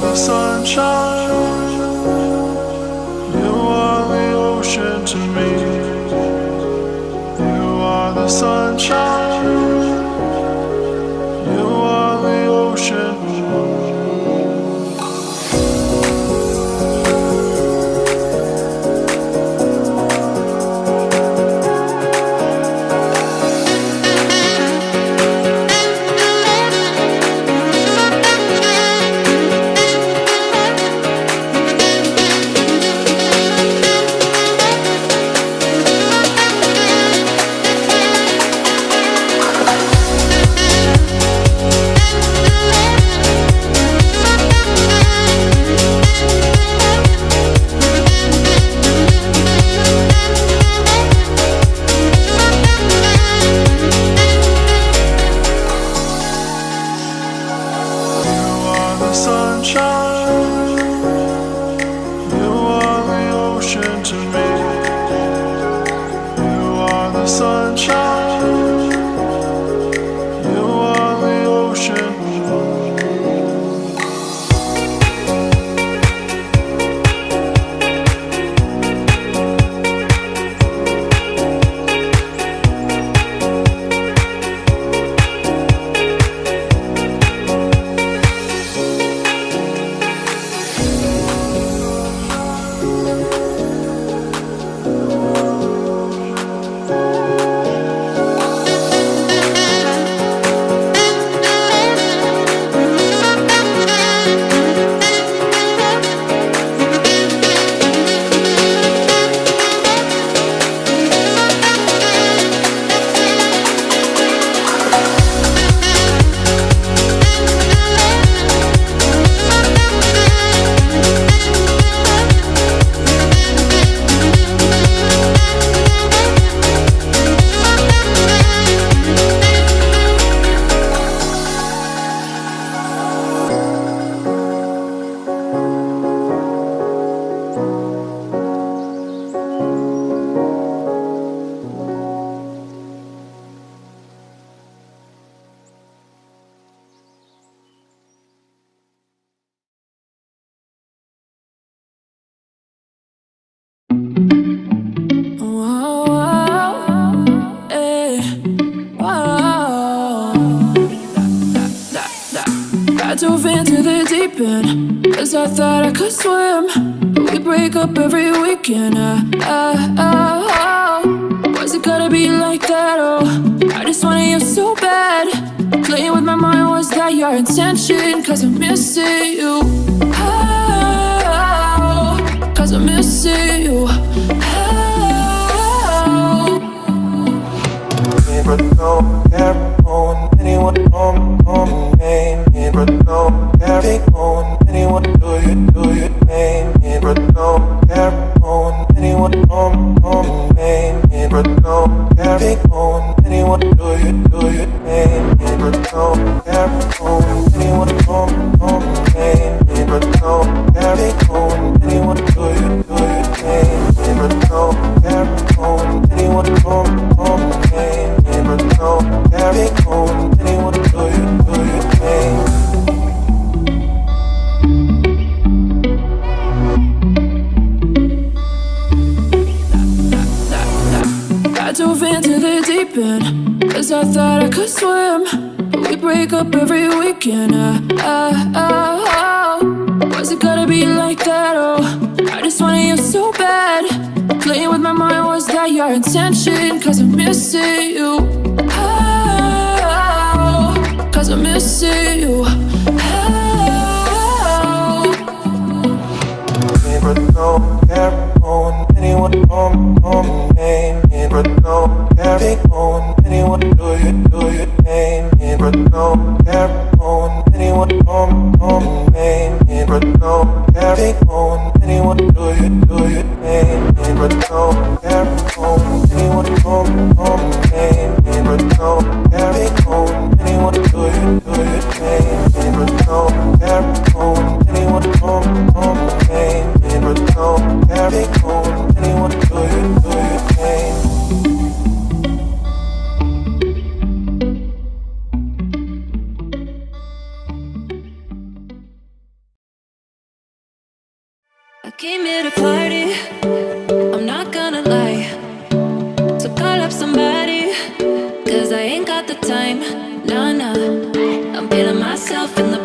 the sunshine, you are the ocean to me. You are the sunshine, you are the ocean. Sunshine, you are the ocean to me. You are the sunshine, you are the ocean. I dove into the deep end, 'cause I thought I could swim. But we break up every weekend. Was it gotta be like that? Oh, I just wanted you so bad. Playing with my mind, was that your intention? 'Cause I'm missing you. Oh, 'cause I'm missing you. But don't care on anyone on name. But don't care on anyone do you name. But don't care on anyone on name. But don't care on anyone do you name. But don't care on anyone on name. But don't care on anyone do you name. But don't care on anyone on name. But don't carry on anyone do you name. I dove into the deep end, 'cause I thought I could swim. But we break up every weekend. Was it gotta be like that? Oh, I just wanted you so bad. Playing with my mind, was that your intention? 'Cause I'm missing you. Oh, 'cause I'm missing you. Oh. But don't care on anyone on name. But don't carry on anyone do you name. But don't care on anyone on name. But don't carry on anyone do you name. But don't care on anyone on name. But don't carry on anyone do you name. But don't care on anyone on name. But don't carry on anyone do you name. Came here to party, I'm not gonna lie. So call up somebody, cause I ain't got the time. Nah, nah, I'm feeling myself in the